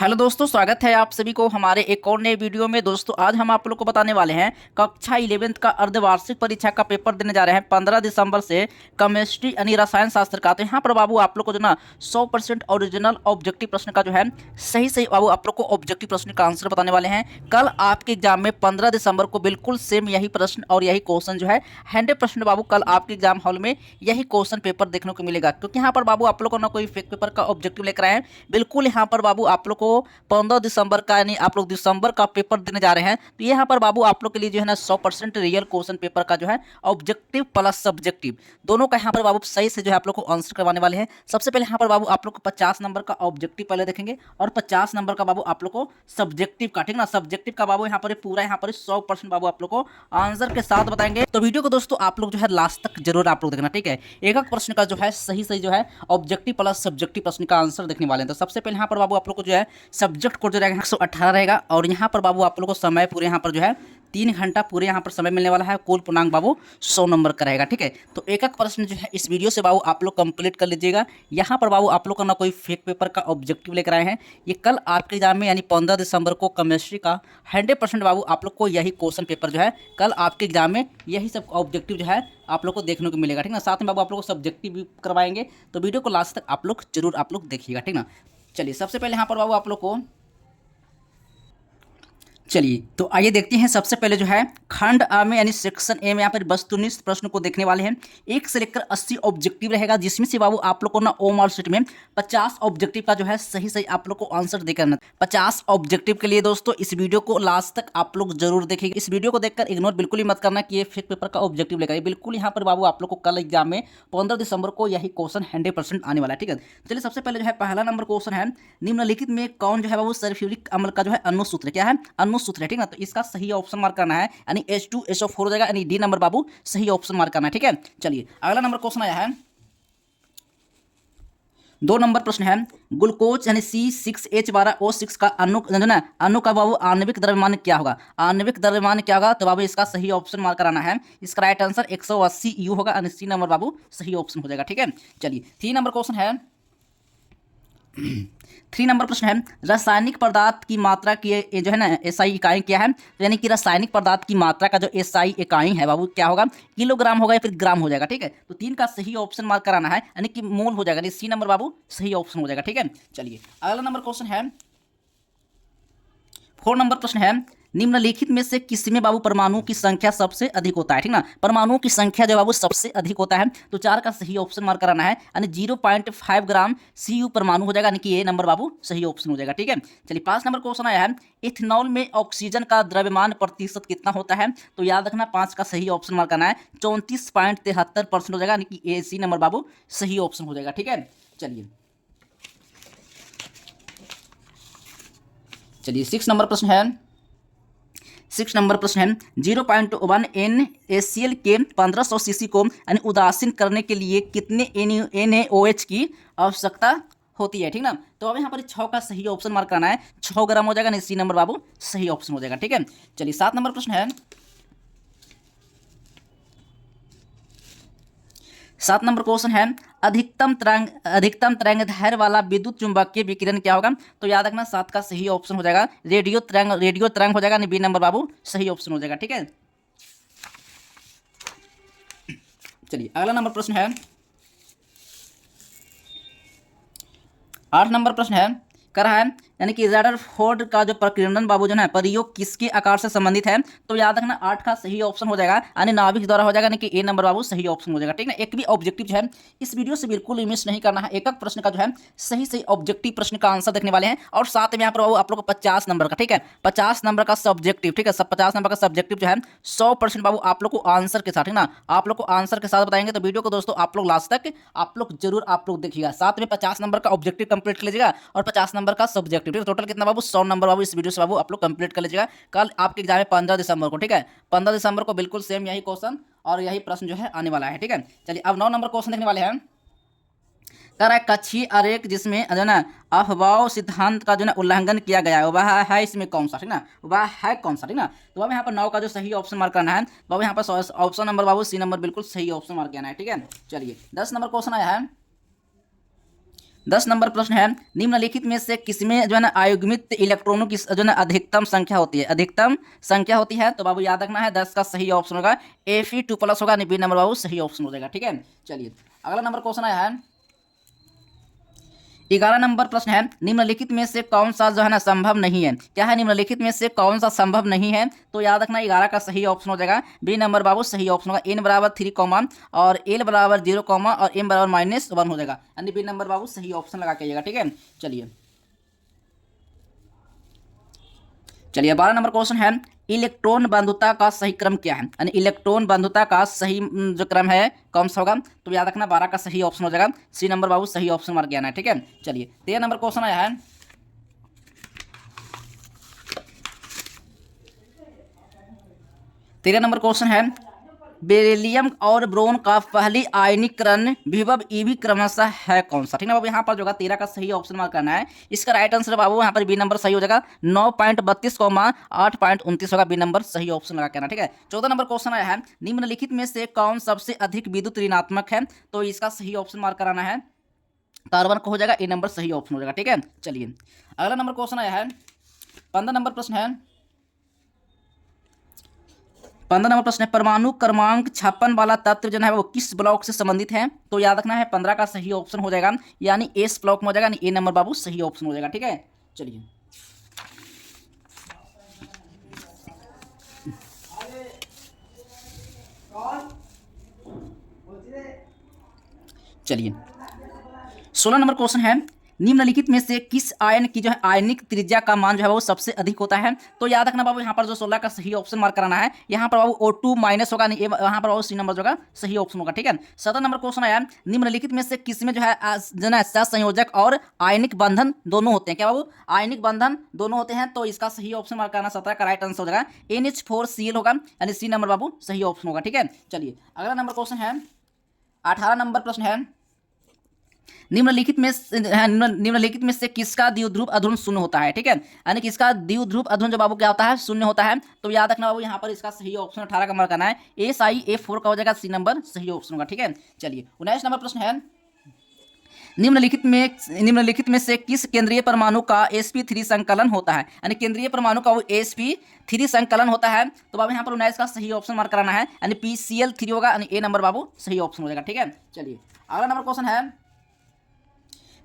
Hello दोस्तों, स्वागत है आप सभी को हमारे एक और नए वीडियो में। दोस्तों आज हम आप लोग को बताने वाले हैं कक्षा 11वीं का अर्धवार्षिक परीक्षा का पेपर देने जा रहे हैं 15 दिसंबर से केमिस्ट्री यानी रसायन शास्त्र का। तो यहाँ पर बाबू आप लोग को जो ना 100% ओरिजिनल ऑब्जेक्टिव प्रश्न का जो है सही सही बाबू आप लोग को ऑब्जेक्टिव प्रश्न का आंसर बताने वाले हैं। कल आपके एग्जाम में 15 दिसंबर को बिल्कुल सेम यही प्रश्न और यही क्वेश्चन जो है 100% बाबू कल आपके एग्जाम हॉल में यही क्वेश्चन पेपर देखने को मिलेगा। क्योंकि यहाँ पर बाबू आप लोग को ना कोई फेक पेपर का ऑब्जेक्टिव लेकर आए हैं, बिल्कुल यहाँ पर बाबू आप लोग को 15 दिसंबर का यानी आप लोग दिसंबर का पेपर देने जा रहे हैं। तो यहाँ पर बाबू आप लोग के लिए जो है ना 100% रियल क्वेश्चन पेपर का जो है ऑब्जेक्टिव प्लस सब्जेक्टिव दोनों का यहाँ पर बाबू सही से जो है आप लोग को आंसर करवाने वाले हैं। सबसे पहले यहाँ पर बाबू आप लोग को 50 नंबर का ऑब्जेक्टिव पहले देखेंगे और 50 नंबर का बाबू आप लोग को सब्जेक्टिव का, ठीक ना, सब्जेक्टिव का बाबू यहाँ पर पूरा यहाँ पर 100% बाबू आप लोग को आंसर के साथ बताएंगे। तो वीडियो को दोस्तों आप लोग जो है लास्ट तक जरूर आप लोग देखना, ठीक है। एक एक प्रश्न का जो है सही सही जो है ऑब्जेक्टिव प्लस सब्जेक्टिव प्रश्न का आंसर देखने वाले हैं। तो सबसे पहले यहाँ पर बाबू आप लोग को जो है सब्जेक्ट कोड जो रहेगा 118 रहेगा और यहाँ पर बाबू आप लोग को समय पूरे यहाँ पर जो है 3 घंटा पूरे यहाँ पर समय मिलने वाला है। कुल पूर्णांक बाबू 100 नंबर का रहेगा, ठीक है। तो एक एक प्रश्न जो है इस वीडियो से बाबू आप लोग कंप्लीट कर लीजिएगा। यहाँ पर बाबू आप लोग का ना कोई फेक पेपर का ऑब्जेक्टिव लेकर आए हैं। ये कल आपके एग्जाम में यानी 15 दिसंबर को केमिस्ट्री का 100% बाबू आप लोग को यही क्वेश्चन पेपर जो है कल आपके एग्जाम में यही सब ऑब्जेक्टिव जो है आप लोग को देखने को मिलेगा, ठीक ना। साथ में बाबू आप लोग को सब्जेक्टिव भी करवाएंगे। तो वीडियो को लास्ट तक आप लोग जरूर आप लोग देखिएगा, ठीक ना। चलिए सबसे पहले यहाँ पर बाबू आप लोग को चलिए तो आइए देखते हैं। सबसे पहले जो है खंड आ में यानी सेक्शन ए में यहाँ पर वस्तुनिष्ठ प्रश्न को देखने वाले हैं। 1 से लेकर 80 ऑब्जेक्टिव रहेगा, जिसमें से बाबू आप लोग को ना ओमआर शीट में 50 ऑब्जेक्टिव का जो है सही सही आप लोग को आंसर देकर 50 ऑब्जेक्टिव के लिए दोस्तों इस वीडियो को लास्ट तक आप लोग जरूर देखिएगा। इस वीडियो को देखकर इग्नोर बिल्कुल ही मत करना कि ये फेक पेपर का ऑब्जेक्टिव लेकर, बिल्कुल यहाँ पर बाबू आप लोग को कल एग्जाम में 15 दिसंबर को यही क्वेश्चन 100% आने वाला है, ठीक है। चलिए सबसे पहले जो है पहला नंबर क्वेश्चन है, निम्नलिखित में कौन जो है बाबू सल्फ्यूरिक अम्ल का जो है अनुसूत्र क्या है, अनुसूत्र है, ठीक ना। तो इसका सही ऑप्शन मार्क करना है यानी H2SO4 हो जाएगा, यानी डी नंबर बाबू सही ऑप्शन मार्क करना है, ठीक है। चलिए अगला नंबर क्वेश्चन आया है 2 नंबर प्रश्न है, ग्लूकोज यानी C6H12O6 का अणु का बाबू आणविक द्रव्यमान क्या होगा, आणविक द्रव्यमान क्या होगा। तो बाबू इसका सही ऑप्शन मार्क कराना है। इसका राइट आंसर 180 U होगा, यानी सी नंबर बाबू सही ऑप्शन हो जाएगा, ठीक है। चलिए 3 नंबर क्वेश्चन है 3 नंबर प्रश्न है, रासायनिक पदार्थ की मात्रा की जो है ना एसआई इकाई क्या है। तो यानी कि रासायनिक पदार्थ की मात्रा का जो एसआई इकाई है बाबू क्या होगा, किलोग्राम होगा या फिर ग्राम हो जाएगा, ठीक है। तो 3 का सही ऑप्शन मार्क कराना है, यानी कि मोल हो जाएगा, सी नंबर बाबू सही ऑप्शन हो जाएगा, ठीक है। चलिए अगला नंबर क्वेश्चन है 4 नंबर प्रश्न है, निम्नलिखित में से किसमें बाबू परमाणु की संख्या सबसे अधिक होता है, ठीक ना। परमाणु की संख्या जो बाबू सबसे अधिक होता है। तो 4 का सही ऑप्शन मार्क कराना है, यानी 0.5 ग्राम CU परमाणु हो जाएगा, यानी कि ए नंबर बाबू सही ऑप्शन हो जाएगा, ठीक है। चलिए 5 नंबर क्वेश्चन आया है, इथेनॉल में ऑक्सीजन का द्रव्यमान प्रतिशत कितना होता है। तो याद रखना 5 का सही ऑप्शन मार्क करना है, 34.73% हो जाएगा, यानी कि ए सी नंबर बाबू सही ऑप्शन हो जाएगा, ठीक है। चलिए 6 नंबर प्रश्न है 6 नंबर प्रश्न है, 0.1 NaCl के 1500 सीसी को यानी उदासीन करने के लिए कितने NaOH की आवश्यकता होती है, ठीक ना। तो अब यहाँ पर 6 का सही ऑप्शन मार्क करना है, 6 ग्राम हो जाएगा, सी नंबर बाबू सही ऑप्शन हो जाएगा, ठीक है। चलिए 7 नंबर प्रश्न है 7 नंबर क्वेश्चन है, अधिकतम तरंग दैर्ध्य वाला विद्युत चुंबकीय विकिरण क्या होगा। तो याद रखना 7 का सही ऑप्शन हो जाएगा, रेडियो तरंग हो जाएगा, बी नंबर बाबू सही ऑप्शन हो जाएगा, ठीक है। चलिए अगला नंबर प्रश्न है 8 नंबर प्रश्न है, कर रहा है, यानी कि रदरफोर्ड का जो प्रकीर्णन बाबू जो है प्रयोग किसके आकार से संबंधित है। तो याद रखना 8 का सही ऑप्शन हो जाएगा, यानी नाभिक द्वारा हो जाएगा, यानी कि ए नंबर बाबू सही ऑप्शन हो जाएगा, ठीक है। एक भी ऑब्जेक्टिव जो है इस वीडियो से बिल्कुल ही मिस नहीं करना है। एक एक प्रश्न का जो है सही सही ऑब्जेक्टिव प्रश्न का आंसर देखने वाले हैं और साथ में यहाँ पर बाबू आप लोग को 50 नंबर का, ठीक है, 50 नंबर का सब्जेक्टिव, ठीक है, सब 50 नंबर का सब्जेक्टिव जो है 100% बाबू आप लोग को आंसर के साथ, ठीक ना, आप लोग को आंसर के साथ बताएंगे। तो वीडियो को दोस्तों आप लोग लास्ट तक आप लोग जरूर आप लोग देखिएगा। साथ में 50 नंबर का ऑब्जेक्टिव कंप्लीट कर लीजिएगा और 50 नंबर का सब्जेक्टिव, टोटल कितना बाबू 100 नंबर बाबू इस वीडियो से बाबू आप लोग कंप्लीट कर लीजिएगा। कल आपके एग्जाम है 15 दिसंबर को, ठीक है। 15 दिसंबर को बिल्कुल सेम यही क्वेश्चन और यही प्रश्न जो है आने वाला है, ठीक है। चलिए अब 9 नंबर क्वेश्चन देखने वाले हैं, कह रहा है कक्षीय आरेख जिसमें जो ना अफवाह सिद्धांत का जो ना उल्लंघन किया गया है वह है इसमें कौन सा, ठीक ना, वह है कौन सा, ठीक ना। तो अब यहाँ पर 9 का जो सही ऑप्शन मार्क करना है बाबू यहाँ पर ऑप्शन नंबर बाबू सी नंबर बिल्कुल सही ऑप्शन मार्क करना है, ठीक है। चलिए 10 नंबर क्वेश्चन आया है, 10 नंबर प्रश्न है, निम्नलिखित में से किसमें जो है ना अयुग्मित इलेक्ट्रॉनों की जो है ना अधिकतम संख्या होती है, अधिकतम संख्या होती है। तो बाबू याद रखना है 10 का सही ऑप्शन होगा Fe2+ होगा, बी नंबर बाबू सही ऑप्शन हो जाएगा। ठीक है, चलिए अगला नंबर क्वेश्चन आया है 11 नंबर प्रश्न है, निम्नलिखित में से कौन सा जो है ना संभव नहीं है। क्या है, निम्नलिखित में से कौन सा संभव नहीं है। तो याद रखना 11 का सही ऑप्शन हो जाएगा बी नंबर बाबू सही ऑप्शन होगा, n बराबर 3 और l बराबर 0 और m बराबर -1 हो जाएगा, यानी बी नंबर बाबू सही ऑप्शन लगा के आइएगा। ठीक है, चलिए 12 नंबर क्वेश्चन है, इलेक्ट्रॉन बंधुता का सही क्रम क्या है, यानी इलेक्ट्रॉन बंधुता का सही जो क्रम है कौन सा होगा। तो याद रखना 12 का सही ऑप्शन हो जाएगा सी नंबर बाबू सही ऑप्शन मार्क किया है। ठीक है, चलिए 13 नंबर क्वेश्चन आया है, 13 नंबर क्वेश्चन है, बेरिलियम और ब्रोन का पहली आयनीकरण विभव ईवी क्रमशः है कौन सा। ठीक है बाबू, यहाँ पर जो है 13 का सही ऑप्शन मार्क करना है। इसका राइट आंसर बाबू यहाँ पर बी नंबर सही हो जाएगा 9.32, 8.29 होगा, बी नंबर सही ऑप्शन लगा कहना। ठीक है, 14 नंबर क्वेश्चन आया है, निम्नलिखित में से कौन सबसे अधिक विद्युत ऋणात्मक है। तो इसका सही ऑप्शन मार्क कराना है, कार्बन को हो जाएगा, ए नंबर सही ऑप्शन हो जाएगा। ठीक है, चलिए अगला नंबर क्वेश्चन आया है 15 नंबर प्रश्न है, 15 नंबर प्रश्न है, परमाणु क्रमांक 56 वाला तत्व जो है वो किस ब्लॉक से संबंधित है। तो याद रखना है 15 का सही ऑप्शन हो जाएगा यानी एस ब्लॉक में हो जाएगा, यानी ए नंबर बाबू सही ऑप्शन हो जाएगा। ठीक है, चलिए चलिए 16 नंबर क्वेश्चन है, निम्नलिखित में से किस आयन की जो है आयनिक त्रिज्या का मान जो है वो सबसे अधिक होता है। तो याद रखना बाबू यहाँ पर जो 16 का सही ऑप्शन मार्क कराना है, यहाँ पर बाबू O2 माइनस होगा, नहीं यहाँ पर बाबू सी नंबर जो होगा सही ऑप्शन होगा। ठीक है, 17 नंबर क्वेश्चन आया, निम्नलिखित में से किसमें जो है सहसंयोजक और आयनिक बंधन दोनों होते हैं। क्या बाबू, आयनिक बंधन दोनों होते हैं। तो इसका सही ऑप्शन मार्क कराना 17 का राइट आंसर हो जाएगा NH4Cl होगा, यानी सी नंबर बाबू सही ऑप्शन होगा। ठीक है, चलिए अगला नंबर क्वेश्चन है 18 नंबर प्रश्न है, निम्नलिखित में से किसका द्विध्रुव अध्रुव शून्य होता है। ठीक है, यानी किसका द्विध्रुव अध्रुव जो बाबू क्या होता है, शून्य होता है। तो याद रखना बाबू यहाँ पर इसका सही ऑप्शन 18 का मार्क करना है, SiF4 का हो जाएगा, सी नंबर सही ऑप्शन होगा। ठीक है, चलिए 19 नंबर प्रश्न है, निम्नलिखित में से किस केंद्रीय परमाणु का sp3 संकलन होता है, यानी केंद्रीय परमाणु का वो sp3 संकलन होता है। तो बाबू यहाँ पर 19 का सही ऑप्शन मार्क कराना है, यानी PCl3 होगा, यानी ए नंबर बाबू सही ऑप्शन हो जाएगा। ठीक है, चलिए अगला नंबर क्वेश्चन है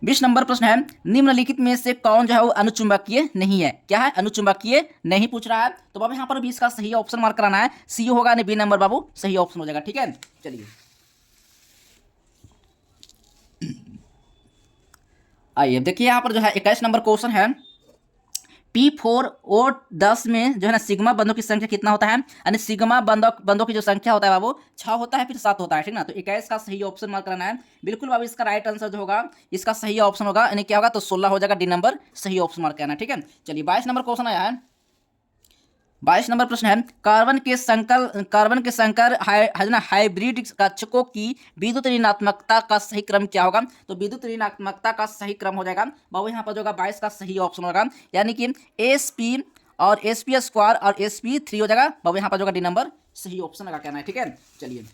20 नंबर प्रश्न है, निम्नलिखित में से कौन जो है वो अनुचुंबकीय नहीं है। क्या है, अनुचुंबकीय नहीं पूछ रहा है। तो बाबू यहाँ पर 20 का सही ऑप्शन मार्क कराना है, सी होगा, यानी बी नंबर बाबू सही ऑप्शन हो जाएगा। ठीक है, चलिए आइए देखिए यहाँ पर जो है 21 नंबर क्वेश्चन है, P4O10 में जो है ना सिग्मा बंधों की संख्या कितना होता है, यानी सिग्मा बंधों की जो संख्या होता है बाबू 6 होता है, फिर 7 होता है। ठीक ना, तो 21 का सही ऑप्शन मार्क करना है। बिल्कुल बाबू इसका राइट आंसर जो होगा, इसका सही ऑप्शन होगा, यानी क्या होगा, तो 16 हो जाएगा, डी नंबर सही ऑप्शन मार्क करना है। ठीक है, चलिए 22 नंबर क्वेश्चन आया है, 22 नंबर प्रश्न है, कार्बन के संकर हाइब्रिड कक्षकों की विद्युत ऋणात्मकता का सही क्रम क्या होगा। तो विद्युत ऋणात्मकता का सही क्रम हो जाएगा बाबू यहाँ पर जो होगा 22 का सही ऑप्शन होगा, यानी कि Sp और Sp² और Sp3 हो जाएगा बाबू यहाँ पर जो होगा डी नंबर सही ऑप्शन लगा कहना है। ठीक है, चलिए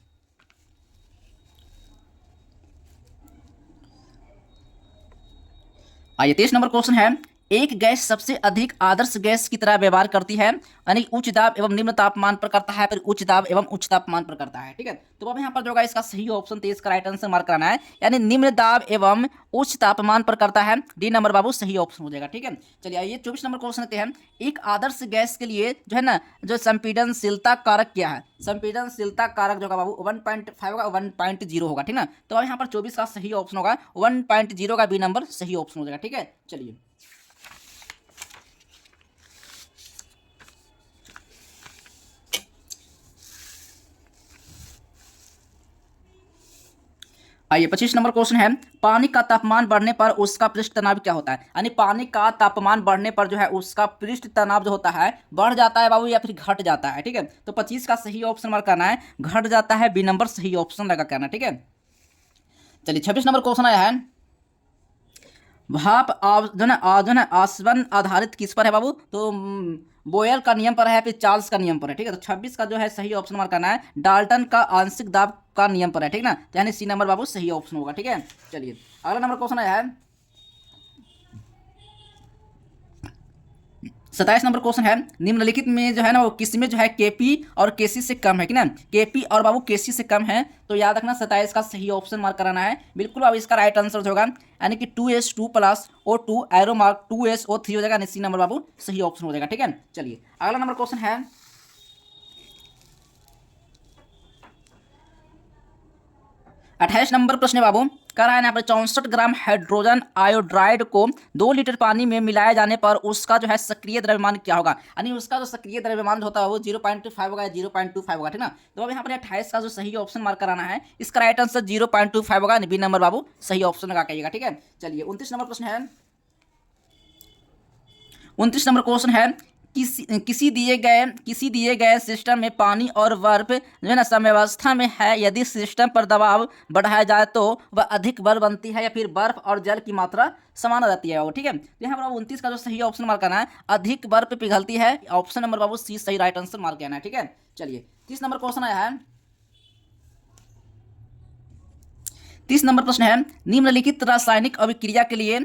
आइए 23 नंबर क्वेश्चन है, एक गैस सबसे अधिक आदर्श गैस की तरह व्यवहार करती है, यानी उच्च दाब एवं निम्न तापमान पर करता है, फिर उच्च दाब एवं उच्च तापमान पर करता है। ठीक है, तो अब यहाँ पर जो होगा इसका सही ऑप्शन 23 का राइट आंसर मार्क कराना है, यानी निम्न दाब एवं उच्च तापमान पर करता है, डी नंबर बाबू सही ऑप्शन हो जाएगा। ठीक है, चलिए आइए 24 नंबर क्वेश्चन लेते हैं, एक आदर्श गैस के लिए जो है ना जो संपीडनशीलता कारक क्या है। संपीडनशीलता कारक जो होगा बाबू 1.5 होगा, 1.0 होगा। ठीक ना, तो अब यहाँ पर 24 का सही ऑप्शन होगा 1.0 का बी नंबर सही ऑप्शन हो जाएगा। ठीक है, चलिए आइए 25 नंबर क्वेश्चन है, पानी का तापमान बढ़ने पर उसका पृष्ठ तनाव क्या होता है, यानी पानी का तापमान बढ़ने पर जो है उसका पृष्ठ तनाव जो होता है बढ़ जाता है बाबू या फिर घट जाता है। ठीक है, तो 25 का सही ऑप्शन मार्क करना है, घट जाता है, बी नंबर सही ऑप्शन लगा करना। ठीक है, चलिए 26 नंबर क्वेश्चन आया है, भाप जो है आसवन आधारित किस पर है बाबू। तो बोयल का नियम पर है, फिर चार्ल्स का नियम पर है। ठीक है, तो 26 का जो है सही ऑप्शन मार्क करना है, डाल्टन का आंशिक दाब का नियम पर है। ठीक ना, तो यानी सी नंबर बाबू सही ऑप्शन होगा। ठीक है, चलिए अगला नंबर क्वेश्चन आया है, 27 नंबर क्वेश्चन है, निम्नलिखित में जो है ना वो किसमें जो है केपी और केसी से कम है कि ना, केपी और बाबू केसी से कम है। तो याद रखना 27 का सही ऑप्शन मार्क कराना है। बिल्कुल अब इसका राइट आंसर जो होगा यानी कि 2s2 plus O2 arrow mark 2SO3 हो जाएगा, सी नंबर बाबू सही ऑप्शन हो जाएगा। ठीक है, चलिए अगला नंबर क्वेश्चन है 28 नंबर प्रश्न है बाबू, कह रहा है यहाँ पर 64 ग्राम हाइड्रोजन आयोड्राइड को 2 लीटर पानी में मिलाए जाने पर उसका जो है सक्रिय द्रव्यमान क्या होगा, यानी उसका जो सक्रिय द्रव्यमान होता है वो 0.5 होगा या 0.25 होगा। ठीक ना, तो अब यहाँ पर 28 का जो सही ऑप्शन मार्क कराना है, इसका राइट आंसर 0.25 होगा, बी नंबर बाबू सही ऑप्शन लगा कहिएगा। ठीक है, चलिए 29 नंबर प्रश्न है, 29 नंबर क्वेश्चन है, किसी दिए गए सिस्टम में पानी और बर्फ जो है ना साम्यावस्था में है, यदि सिस्टम पर दबाव बढ़ाया जाए तो वह अधिक बर्फ बनती है या फिर बर्फ और जल की मात्रा समान रहती है वो। ठीक है, तो यहाँ पर 29 का जो सही ऑप्शन मार्क करना है, अधिक बर्फ पिघलती है, ऑप्शन नंबर बाबू सी सही राइट आंसर मार्क करना है। ठीक है, चलिए 30 नंबर क्वेश्चन आया है, 30 नंबर प्रश्न है, निम्नलिखित रासायनिक अभिक्रिया के लिए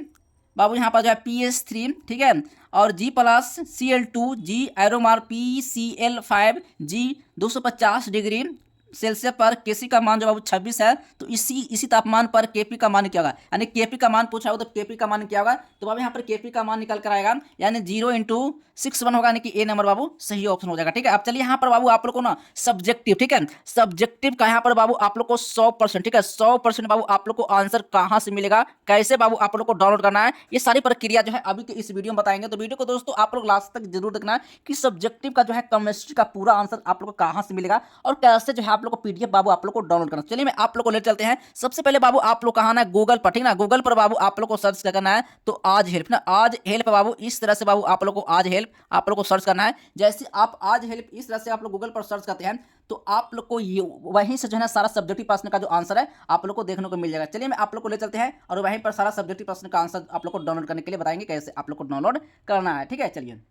बाबू यहाँ पर जो है PS3 ठीक है और G+Cl2 G Aeromar PCl5 G 250 degree Celsius पर केसी का मान जो बाबू 26 है, तो इसी तापमान पर केपी का मान क्या होगा, यानी केपी का मान पूछा होगा तो केपी का मान क्या होगा, तो बाबू यहाँ पर केपी का मान निकल कर आएगा, यानी 0 × 6 होगा, यानी कि ए नंबर बाबू सही ऑप्शन हो जाएगा। ठीक है, अब चलिए यहाँ पर बाबू आप लोग को ना सब्जेक्टिव, ठीक है सब्जेक्टिव का यहाँ पर बाबू आप लोग को 100%, ठीक है 100% बाबू आप लोग को आंसर कहाँ से मिलेगा, कैसे बाबू आप लोग को डाउनलोड करना है, ये सारी प्रक्रिया जो है अभी के इस वीडियो में बताएंगे। तो वीडियो को दोस्तों आप लोग लास्ट तक जरूर देखना कि सब्जेक्टिव का जो है केमिस्ट्री का पूरा आंसर आप लोग को कहाँ से मिलेगा और कैसे जो है आप लोग को पीडीएफ बाबू आप लोग को डाउनलोड करना। चलिए मैं आप लोग को ले चलते हैं। सबसे पहले बाबू आप लोग कहाँ ना गूगल पर, ठीक ना गूगल पर बाबू आप लोग को सर्च करना है, तो आज हेल्प ना आज हेल्प बाबू इस तरह से बाबू आप लोग को आज हेल्प आप लोग को सर्च करना है। जैसे आप आज हेल्प इस तरह से आप लोग गूगल पर सर्च करते हैं तो आप लोग को ये वहीं से जो है ना सारा सब्जेक्टिव प्रश्न का जो आंसर है आप लोग को देखने को मिल जाएगा। चलिए मैं आप लोग को ले चलते हैं और वहीं पर सारा सब्जेक्टिव प्रश्न का आंसर आप लोग को डाउनलोड करने के लिए बताएंगे कैसे आप लोग को डाउनलोड करना है। ठीक है, चलिए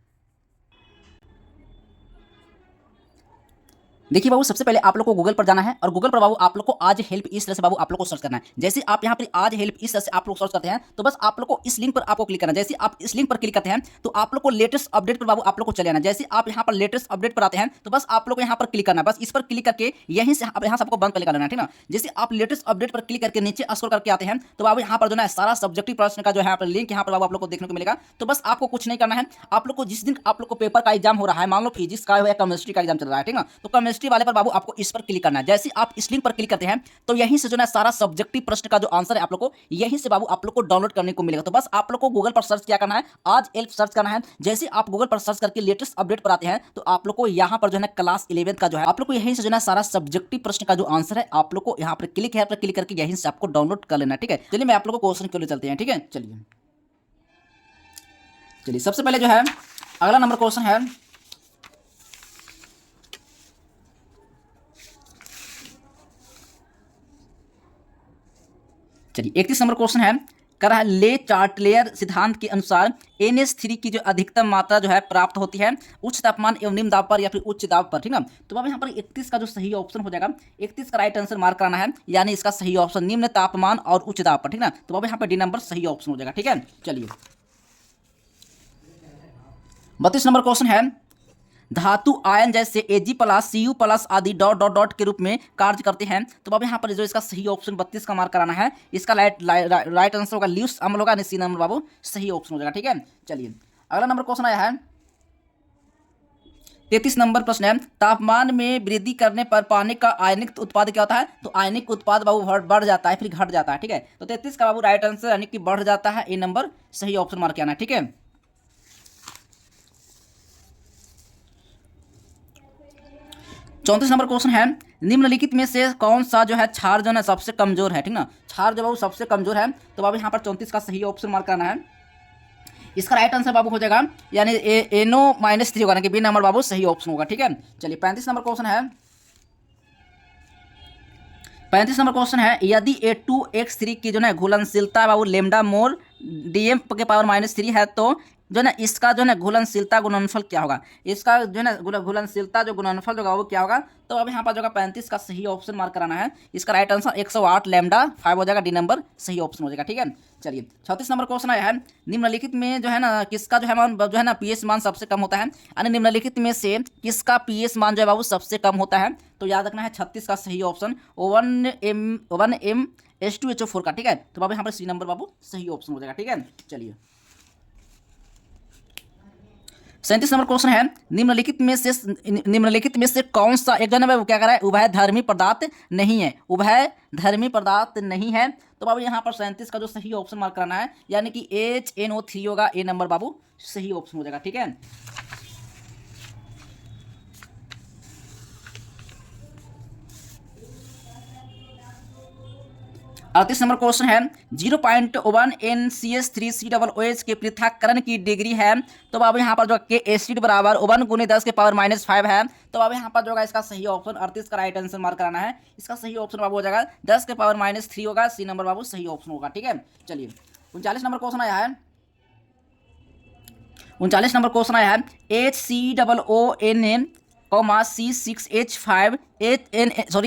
देखिए बाबू सबसे पहले आप लोग को गूगल पर जाना है और गूगल पर बाबू आप लोग को आज हेल्प इस तरह से बाबू आप लोग को सर्च करना है। जैसे आप यहाँ पर आज हेल्प इस तरह से आप लोग सर्च करते हैं तो बस आप लोग को इस लिंक पर आपको क्लिक करना है। जैसे आप इस लिंक पर क्लिक करते हैं तो आप लोग को लेटेस्ट अपडेट पर बाबू आप लोग को चले आना। जैसे आप यहाँ पर लेटेस्ट अपडेट पर आते हैं तो बस आप लोग को यहाँ पर क्लिक करना है, बस इस पर क्लिक करके यहीं से यहाँ से आपको बंद कर लेना है। ठीक ना, जैसे आप लेटेस्ट अपडेट पर क्लिक करके नीचे स्क्रॉल करके आते हैं तो बाबू यहाँ पर जो है सारा सब्जेक्टिव प्रश्न का जो है लिंक यहाँ पर बाबू आप लोग को देखने को मिलेगा। तो बस आपको कुछ नहीं करना है, आप लोग को जिस दिन आप लोग को पेपर का एग्जाम हो रहा है, मान लो फिजिक्स का या केमिस्ट्री का एग्जाम चल रहा है, ठीक ना, तो केमिस्ट्री वाले पर बाबू आपको इस पर क्लिक करना है। जैसे आप इस लिंक पर क्लिक करते हैं तो यहीं से जो है सारा सब्जेक्टिव प्रश्न का जो आंसर है आप लोग को यहीं से बाबू आप लोग को डाउनलोड करने को मिलेगा। तो बस आप लोग को गूगल पर सर्च क्या करना है, आज हेल्प सर्च करना है। जैसे आप गूगल पर सर्च करके लेटेस्ट अपडेट पर आते हैं तो आप लोग को यहाँ पर जो है क्लास 11 का जो है आप लोग को यहीं से जो है सारा सब्जेक्टिव प्रश्न का जो आंसर है आप लोग को यहाँ पर क्लिक है, पर क्लिक करके यहीं से आपको डाउनलोड कर लेना। ठीक है, चलिए मैं आप लोग को क्वेश्चन के लिए चलते हैं। ठीक है, चलिए सबसे पहले जो है अगला नंबर क्वेश्चन है, चलिए 31 नंबर क्वेश्चन है, कर रहा है ले चार्टलेयर सिद्धांत के अनुसार NH3 की जो अधिकतम मात्रा जो है प्राप्त होती है उच्च तापमान एवं निम्न दाब पर या फिर उच्च दाब पर। ठीक है, तो अब यहाँ पर 31 का जो सही ऑप्शन हो जाएगा, 31 का राइट आंसर मार्क कराना है, यानी इसका सही ऑप्शन निम्न तापमान और उच्च दाब पर। ठीक ना, तो अब यहाँ पर डी नंबर सही ऑप्शन हो जाएगा। ठीक है, चलिए 32 नंबर क्वेश्चन है, धातु आयन जैसे Ag+, Cu+ आदि ... के रूप में कार्य करते हैं। तो अब यहाँ पर जो इसका सही ऑप्शन 32 का मार्क कराना है, इसका राइट आंसर होगा ल्यूस अम्ल होगा, सी नंबर बाबू सही ऑप्शन हो जाएगा। ठीक है, चलिए अगला नंबर क्वेश्चन आया है 33 नंबर प्रश्न है, तापमान में वृद्धि करने पर पानी का आयनिक उत्पाद क्या होता है, तो आयनिक उत्पाद बाबू बढ़ जाता है फिर घट जाता है। ठीक है, तो 33 का बाबू राइट आंसर यानी कि बढ़ जाता है, ए नंबर सही ऑप्शन मार्क आना है। ठीक है, 34 नंबर क्वेश्चन है, निम्नलिखित में से कौन सा जो है क्षार जो है सबसे कमजोर है। ठीक ना, क्षार जो बाबू सबसे कमजोर है, तो बाबू यहाँ पर 34 का सही ऑप्शन मार्क करना है। इसका राइट आंसर बाबू हो जाएगा यानी NO-3 होगा, कि बी नंबर बाबू सही ऑप्शन होगा। ठीक है, चलिए 35 नंबर क्वेश्चन है, 35 नंबर क्वेश्चन है, यदि A2X3 की जो है घुलनशीलता बाबू लेमडा मोर DM के पावर -3 है तो जो है ना इसका जो है ना घुलनशीलता गुणनफल क्या होगा, इसका जो है ना घुलनशीलता जो गुणनफल जो होगा वो क्या होगा। तो अब यहाँ पर जो होगा 35 का सही ऑप्शन मार्क कराना है। इसका राइट आंसर 108 लैम्डा 5 हो जाएगा, डी नंबर सही ऑप्शन हो जाएगा। ठीक है, चलिए 36 नंबर क्वेश्चन आया है, निम्नलिखित में जो है ना किसका जो है मान जो है ना पीएस मान सबसे कम होता है, यानी निम्नलिखित में से किसका पीएस मान जो है बाबू सबसे कम होता है। तो याद रखना है 36 का सही ऑप्शन 1M H2HO4 का। ठीक है, तो बाबू यहाँ पर सी नंबर बाबू सही ऑप्शन हो जाएगा। ठीक है, चलिए 37 नंबर क्वेश्चन है, निम्नलिखित में से कौन सा एक जन है वो क्या कर रहा है, उभय धर्मी पदार्थ नहीं है, उभय धर्मी पदार्थ नहीं है। तो बाबू यहाँ पर 37 का जो सही ऑप्शन मार्क कराना है, यानी कि HNO3 होगा, ए नंबर बाबू सही ऑप्शन हो जाएगा। ठीक है, 38 नंबर क्वेश्चन है, 0.1 NCH3COOH के पृथक्करण की डिग्री है। तो बाबू यहाँ पर जो के एसिड बराबर 1 गुने 10 के पावर -5 है। तो बाबू यहाँ पर जो होगा इसका सही ऑप्शन 38 का राइट आंसर मार्क कराना है। इसका सही ऑप्शन बाबू हो जाएगा 10 के पावर -3 होगा, सी नंबर बाबू सही ऑप्शन होगा। ठीक है, चलिए 39 नंबर क्वेश्चन आया है, 39 नंबर क्वेश्चन आया है, HCOON C6H5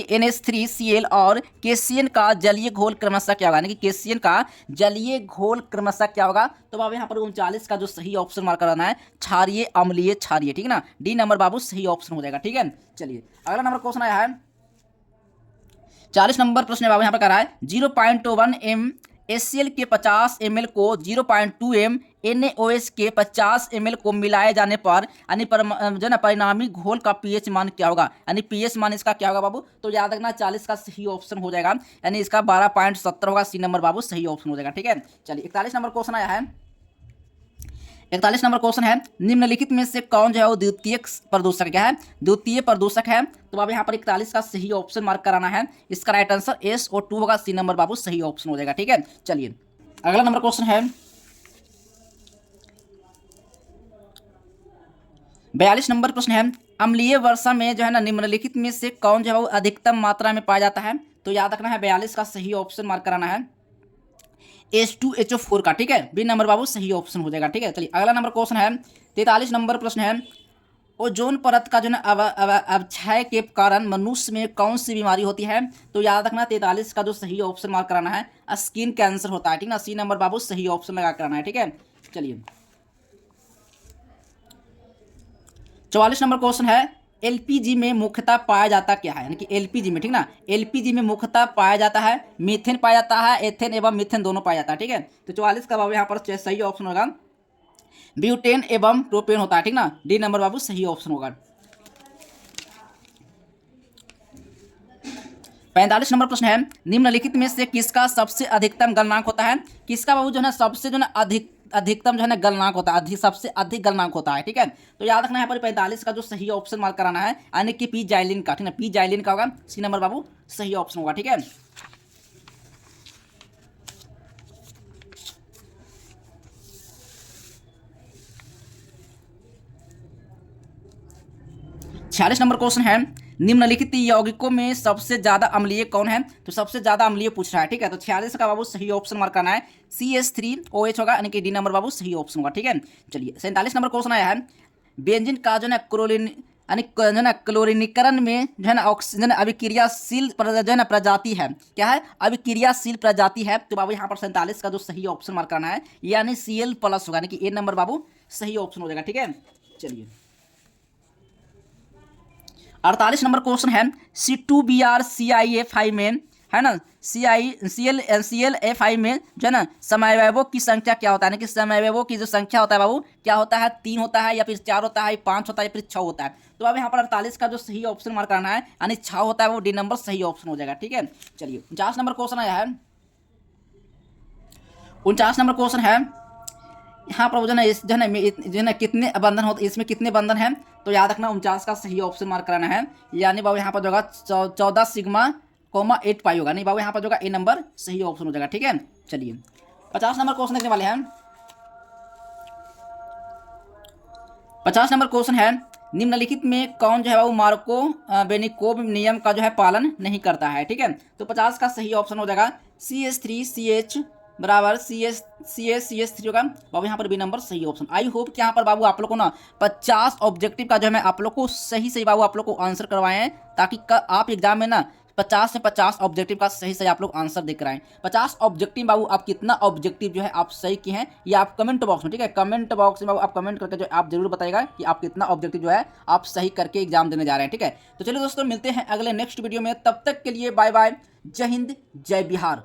NH3Cl और केसियन का जलीय घोल क्रमशः क्या होगा, यानी कि केसियन का जलीय घोल क्रमशः क्या होगा। तो बाबू यहाँ पर 39 का जो सही ऑप्शन मार्क कराना है क्षारीय अम्लीय क्षारीय। ठीक है ना, डी नंबर बाबू सही ऑप्शन हो जाएगा। ठीक है, चलिए अगला नंबर क्वेश्चन आया है, 40 नंबर प्रश्न बाबू यहाँ पर करा है, 0.1 M HCl के 50 ml को 0.2 M NaOH के 50 ml को मिलाए जाने पर यानी जो ना परिणामी घोल का पीएच मान क्या होगा, यानी पीएच मान इसका क्या होगा बाबू। तो याद रखना 40 का सही ऑप्शन हो जाएगा, यानी इसका 12.70 होगा, सी नंबर बाबू सही ऑप्शन हो जाएगा। ठीक है, चलिए 41 नंबर क्वेश्चन आया है, 41 नंबर क्वेश्चन है, निम्नलिखित में से कौन जो है वो द्वितीय प्रदूषक क्या है, द्वितीय प्रदूषक है। तो बाबू यहाँ पर 41 का सही ऑप्शन मार्क कराना है। इसका राइट आंसर SO2 होगा, सी नंबर बाबू सही ऑप्शन हो जाएगा। ठीक है, चलिए अगला नंबर क्वेश्चन है, 42 नंबर प्रश्न है, अम्लीय वर्षा में जो है ना निम्नलिखित में से कौन जो है वो अधिकतम मात्रा में पाया जाता है। तो याद रखना है 42 का सही ऑप्शन मार्क कराना है H2HO4 का। ठीक है, बी नंबर बाबू सही ऑप्शन हो जाएगा। ठीक है, चलिए अगला नंबर क्वेश्चन है, 43 नंबर प्रश्न है, ओजोन परत का जो है अवक्षय के कारण मनुष्य में कौन सी बीमारी होती है। तो याद रखना 43 का जो सही ऑप्शन मार्क कराना है स्किन कैंसर होता है। ठीक ना, सी नंबर बाबू सही ऑप्शन लगा कराना है। ठीक है, चलिए 44 नंबर क्वेश्चन है, एलपीजी में मुख्यतः पाया जाता क्या है, यानी कि एलपीजी में, ठीक ना, एलपीजी में मुख्यतः पाया जाता है मीथेन पाया जाता है, एथेन एवं मीथेन दोनों पाया जाता है। ठीक है, तो 44 का बाबू यहाँ पर सही ऑप्शन होगा ब्यूटेन एवं प्रोपेन होता है। ठीक ना, डी नंबर बाबू सही ऑप्शन होगा। 45 नंबर प्रश्न है, निम्नलिखित में से किसका सबसे अधिकतम गलनांक होता है। किसका बाबू जो है ना सबसे जो है ना अधिकतम जो है ना गलनांक होता है, सबसे अधिक गलनांक होता है। ठीक है, तो याद रखना है यहाँ पर 45 का जो सही ऑप्शन मार्क कराना है, यानी कि पी जाइलिन का। ठीक है, पी जाइलिन का होगा, सी नंबर बाबू सही ऑप्शन होगा। ठीक है, 46 नंबर क्वेश्चन है, निम्नलिखित यौगिकों में सबसे ज्यादा अम्लीय कौन है। तो सबसे ज्यादा अम्लीय पूछ रहा है। ठीक है, तो 46 का बाबू सही ऑप्शन मार्क करना है CH3OH होगा, यानी कि डी नंबर बाबू सही ऑप्शन होगा। ठीक है, चलिए 47 नंबर क्वेश्चन आया है, बेंजीन का जो है क्लोरीन यानी जो है ना क्लोरीनीकरण में जो है ना ऑक्सीजन अभिक्रियाशील जो है ना प्रजाति है, क्या है, अभिक्रियाशील प्रजाति है। तो बाबू यहाँ पर 47 का जो सही ऑप्शन मार्क करना है, यानी Cl+ होगा, यानी कि ए नंबर बाबू सही ऑप्शन हो जाएगा। ठीक है, चलिए 48 नंबर क्वेश्चन है, C2BrClF5 में है ना ClF5 में जो है ना समअवयवों की संख्या क्या होता है, कि समअवयवों की जो संख्या होता है बाबू क्या होता है, 3 होता है या फिर 4 होता है, 5 होता है या फिर 6 होता है। तो अब यहाँ पर 48 का जो सही ऑप्शन मार्क करना है, यानी 6 होता है, वो डी नंबर सही ऑप्शन हो जाएगा। ठीक है, चलिए 49 नंबर क्वेश्चन आया है, 49 नंबर क्वेश्चन है, यहाँ पर जो है ना कितने बंधन होते, इसमें कितने बंधन हैं। तो याद रखना 49 का सही ऑप्शन मार्क कराना है, यानी बाबू यहाँ पर जो होगा 14 सिग्मा 8 पाई होगा, नहीं बाबू यहाँ पर जो होगा ए नंबर सही ऑप्शन हो जाएगा। ठीक है, चलिए 50 नंबर क्वेश्चन देखने वाले हैं। 50 नंबर क्वेश्चन है, निम्नलिखित में कौन जो है वो मार्को बेनिकोव नियम का जो है पालन नहीं करता है। ठीक है, तो 50 का सही ऑप्शन हो जाएगा CH3CH बराबर सी एस 3 होगा बाबू। यहाँ पर बी नंबर सही ऑप्शन। आई होप कि यहाँ पर बाबू आप लोग को ना 50 ऑब्जेक्टिव का जो है मैं आप लोग को सही सही बाबू आप लोग को आंसर करवाए हैं, ताकि आप एग्जाम में ना 50 से 50 ऑब्जेक्टिव का सही सही आप लोग आंसर देख रहे हैं। 50 ऑब्जेक्टिव बाबू आप कितना ऑब्जेक्टिव जो है आप सही किए हैं ये आप कमेंट बॉक्स में, ठीक है, कमेंट बॉक्स में बाबू आप कमेंट करके जो आप जरूर बताइएगा कि आप कितना ऑब्जेक्टिव जो है आप सही करके एग्जाम देने जा रहे हैं, ठीक है। तो चलिए दोस्तों मिलते हैं अगले नेक्स्ट वीडियो में, तब तक के लिए बाय बाय, जय हिंद जय बिहार।